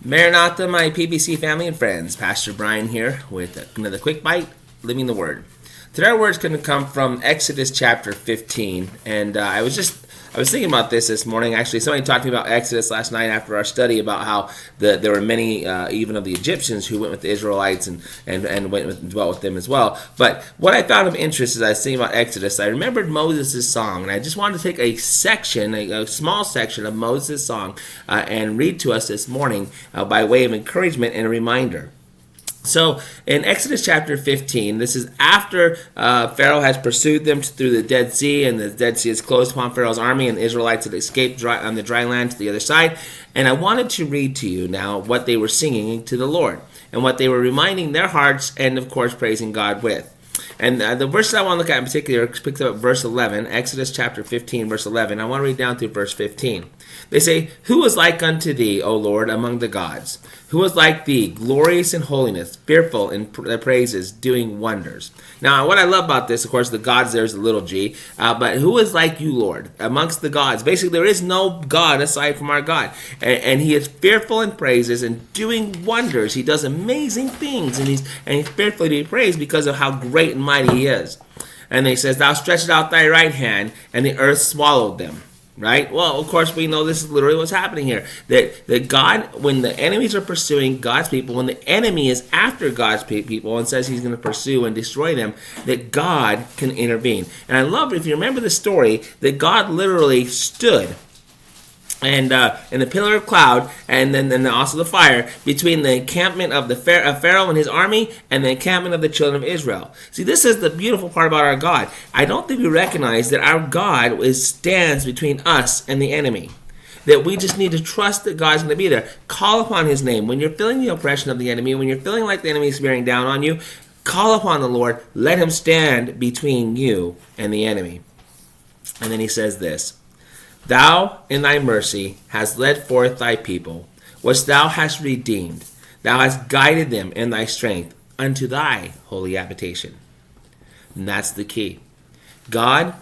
Maranatha, my PBC family and friends. Pastor Brian here with another quick bite, living the Word. Today our word's going to come from Exodus chapter 15, and I was thinking about this morning. Actually, somebody talked to me about Exodus last night after our study about how there were many, even of the Egyptians, who went with the Israelites and dwelt with them as well. But what I found of interest as I was thinking about Exodus, I remembered Moses' song, and I just wanted to take a section, a small section of Moses' song, and read to us this morning by way of encouragement and a reminder. So in Exodus chapter 15, this is after Pharaoh has pursued them through the Dead Sea, and the Dead Sea is closed upon Pharaoh's army, and the Israelites had escaped on the dry land to the other side. And I wanted to read to you now what they were singing to the Lord, and what they were reminding their hearts, and of course praising God with. And the verse I want to look at in particular picks up verse 11, Exodus chapter 15, verse 11. I want to read down through verse 15. They say, "Who is like unto thee, O Lord, among the gods? Who is like thee, glorious in holiness, fearful in praises, doing wonders?" Now, what I love about this, of course, the gods there is a little g, but who is like you, Lord, amongst the gods? Basically, there is no God aside from our God. And he is fearful in praises and doing wonders. He does amazing things, and he's fearfully to be praised because of how great and mighty he is. And he says, "Thou stretched out thy right hand, and the earth swallowed them." Right? Well, of course, we know this is literally what's happening here. That God, when the enemies are pursuing God's people, when the enemy is after God's people and says he's going to pursue and destroy them, that God can intervene. And I love, if you remember the story, that God literally stood and in the pillar of cloud, and then also the fire, between the encampment of the Pharaoh and his army and the encampment of the children of Israel. See, this is the beautiful part about our God. I don't think we recognize that our God stands between us and the enemy. That we just need to trust that God's going to be there. Call upon his name. When you're feeling the oppression of the enemy, when you're feeling like the enemy is bearing down on you, call upon the Lord. Let him stand between you and the enemy. And then he says this, "Thou in thy mercy hast led forth thy people, which thou hast redeemed. Thou hast guided them in thy strength unto thy holy habitation." And that's the key. God,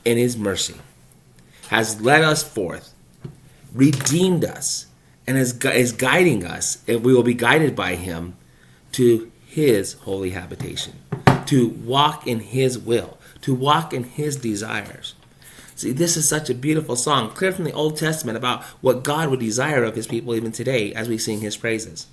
in his mercy, has led us forth, redeemed us, and is guiding us, if we will be guided by him, to his holy habitation, to walk in his will, to walk in his desires. See, this is such a beautiful song, clear from the Old Testament, about what God would desire of his people even today as we sing his praises.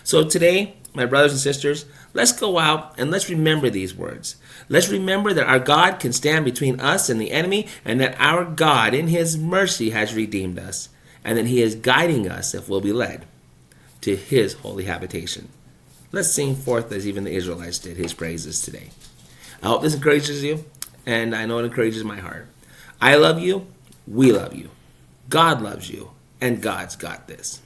So today, my brothers and sisters, let's go out and let's remember these words. Let's remember that our God can stand between us and the enemy, and that our God in his mercy has redeemed us, and that he is guiding us, if we'll be led, to his holy habitation. Let's sing forth, as even the Israelites did, his praises today. I hope this encourages you, and I know it encourages my heart. I love you, we love you, God loves you, and God's got this.